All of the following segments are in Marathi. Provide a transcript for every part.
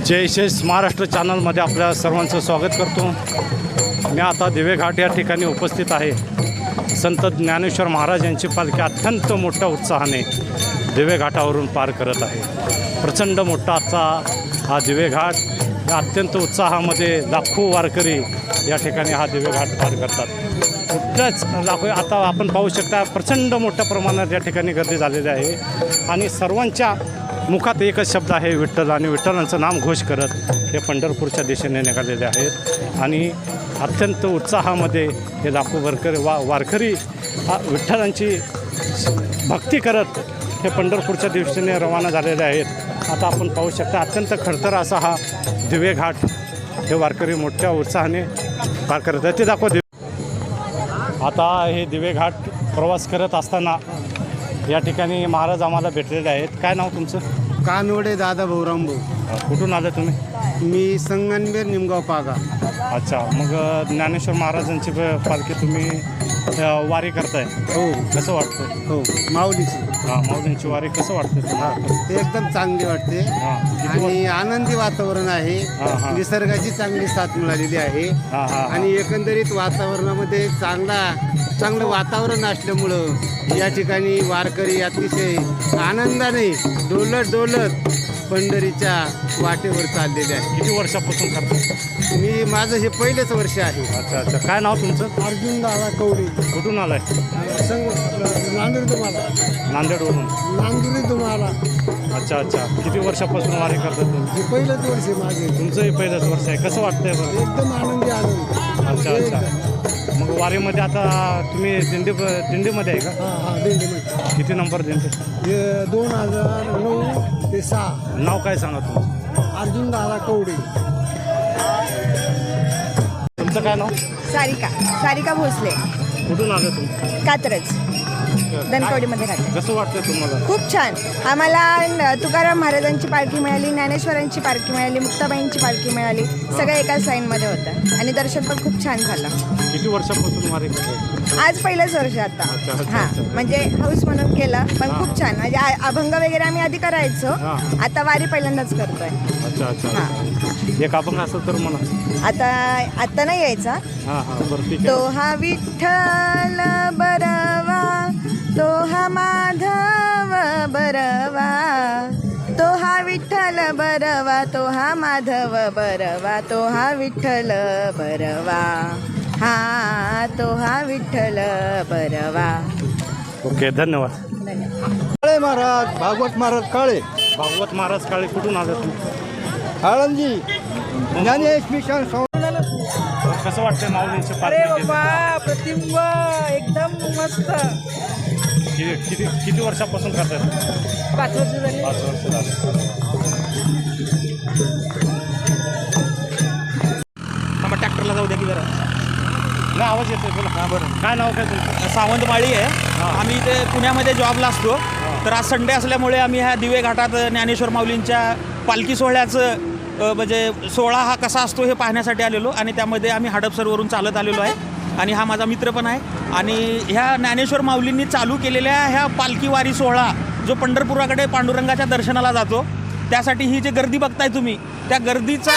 जय शेष महाराष्ट्र चॅनलमध्ये आपल्या सर्वांचं स्वागत करतो। मी आता दिवेघाट या ठिकाणी उपस्थित आहे। संत ज्ञानेश्वर महाराज यांची पालखी अत्यंत मोठ्या उत्साहाने दिवेघाटावरून पार करत आहे। प्रचंड मोठा आजचा हा दिवेघाट, या अत्यंत उत्साहामध्ये लाखो वारकरी या ठिकाणी हा दिवेघाट पार करतात। कुठल्याच लाखो आता आपण पाहू शकता प्रचंड मोठ्या प्रमाणात या ठिकाणी गर्दी झालेली आहे आणि सर्वांच्या मुखात एकच शब्द आहे विठ्ठल, आणि विठ्ठलांचं नाम घोष करत हे पंढरपूरच्या दिशेने निघालेले आहेत आणि अत्यंत उत्साहामध्ये हे लाखो वारकरी विठ्ठलांची भक्ती करत हे पंढरपूरच्या दिशेने रवाना झालेले आहेत। आता आपण पाहू शकता अत्यंत खडतर असा हा दिवेघाट हे वारकरी मोठ्या उत्साहाने पार करत आहेत, ते दाखवा। आता हे दिवेघाट प्रवास करत असताना या ठिकाणी महाराज आम्हाला भेटलेले आहेत। काय नाव तुमचं? कानवडे दादा भाऊराम भाऊ। कुठून आलं तुम्ही? मी संगनबेर निमगाव पागा। अच्छा, मग ज्ञानेश्वर महाराजांची पालखी तुम्ही वारी करताय? हो। कसं वाटतं? हो, माऊलीची। हां, माऊलींची वारी कसं वाटतं तुम्हाला? ते एकदम चांगली वाटते आणि आनंदी वातावरण आहे। निसर्गाची चांगली साथ मिळालेली आहे आणि एकंदरीत वातावरणामध्ये चांगलं वातावरण असल्यामुळं या ठिकाणी वारकरी अतिशय आनंदाने डोलत पंढरीच्या वाटेवर चाललेले आहे। किती वर्षापासून करतात? माझं हे पहिलेच वर्ष आहे। अच्छा अच्छा, काय नाव तुमचं? अर्जुन दादा कवडे। कुठून आलाय? नांदेड तुम्हाला। नांदेडवरून? नांदुरी तुम्हाला। अच्छा अच्छा, किती वर्षापासून वारी करतात तुम्ही? हे पहिलंच वर्ष माझे। तुमचंही पहिलंच वर्ष आहे, कसं वाटतंय बरं? एकदम आनंदी आनंद। अच्छा अच्छा, मग वारीमध्ये आता तुम्ही दिंडीमध्ये आहे का? हां, दिंडीमध्ये। किती नंबर दिंडी? 2009 ते 6। नाव काय सांगा तुमचं? अर्जुन दादा कवडे। तुमचं काय नाव? सारिका भोसले। कुठून आलं तुम्ही? कात्रज धनकवडीमध्ये राहते। कसं वाटतं तुम्हाला? खूप छान। आम्हाला तुकाराम महाराजांची पालखी मिळाली, ज्ञानेश्वरांची पालखी मिळाली, मुक्ताबाईंची पालखी मिळाली, सगळं एकाच लाईनमध्ये होतं आणि दर्शन पण खूप छान झालं। किती वर्षापासून वारी करताय? आज पहिलंच वर्ष आता। अच्छा, हां, म्हणजे हाऊस म्हणून केलं, पण खूप छान। म्हणजे अभंग वगैरे आम्ही आधी करायचो, आता वारी पहिल्यांदाच करतोय। अच्छा अच्छा, एक अभंग असेल तर म्हणा। आता नाही यायचा। बरं ठीक आहे। तो हा विठ्ठल बरवा, तो हा माधव बरवा, तो हा विठ्ठल बरवा, तो हा माधव बरवा, तो हा विठ्ठल बरवा, हा तो हा विठ्ठल बरवा। ओके, धन्यवाद। काळे महाराज, भागवत महाराज काळे। भागवत महाराज काळे, कुठून आले तुम्ही? आळंदी ज्ञानेश मिशन। कसं वाटतंय माऊलींची अरे पालखी? बाबा, प्रतिबिंब एकदम मस्त। किती वर्षापासून करतात? 5 वर्ष झाली। 5 वर्ष झाले। ट्रॅक्टरला जाऊ द्या की जरा। नाही, आवाज येतोय, बोला। हां, बरं। काय नाव काय तुमचं? सावंत माळी आहे। आम्ही इथे पुण्यामध्ये जॉबला असतो, तर आज संडे असल्यामुळे आम्ही ह्या दिवे घाटात ज्ञानेश्वर माऊलींच्या पालखी सोहळ्याचं म्हणजे सोहळा हा कसा असतो हे पाहण्यासाठी आलेलो आणि त्यामध्ये आम्ही हडपसरवरून चालत आलेलो आहे आणि हा माझा मित्र पण आहे। आणि ह्या ज्ञानेश्वर माऊलींनी चालू केलेल्या ह्या पालखी वारी सोहळा जो पंढरपुराकडे पांडुरंगाच्या दर्शनाला जातो, त्यासाठी ही जी गर्दी बघताय तुम्ही, त्या गर्दीचा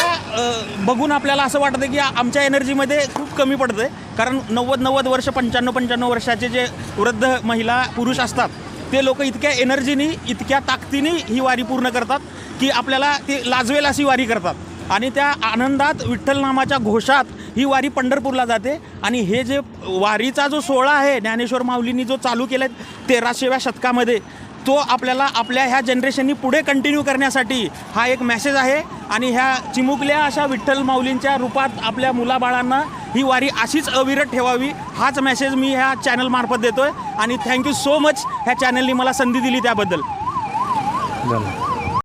बघून आपल्याला असं वाटतं की आमच्या एनर्जीमध्ये खूप कमी पडतं आहे, कारण 90 वर्ष 95 वर्षाचे जे वृद्ध महिला पुरुष असतात ते लोक इतक्या एनर्जीनी, इतक्या ताकदीने ही वारी पूर्ण करतात की आपल्याला ती लाजवेल अशी वारी करतात आणि त्या आनंदात विठ्ठल नामाच्या घोषात ही वारी पंढरपूरला जाते। आणि हे जे वारीचा जो सोहळा आहे ज्ञानेश्वर माऊलींनी जो चालू केला आहे 13व्या शतकामध्ये, तो आपल्याला आपल्या ह्या जनरेशननी पुढे कंटिन्यू करण्यासाठी हा एक मेसेज आहे आणि ह्या चिमुकल्या अशा विठ्ठल माऊलींच्या रूपात आपल्या मुलाबाळांना ही वारी अशीच अविरत ठेवावी, हाच मेसेज मी ह्या चॅनलमार्फत देतो आहे आणि थँक्यू सो मच ह्या चॅनलनी मला संधी दिली त्याबद्दल। धन्यवाद।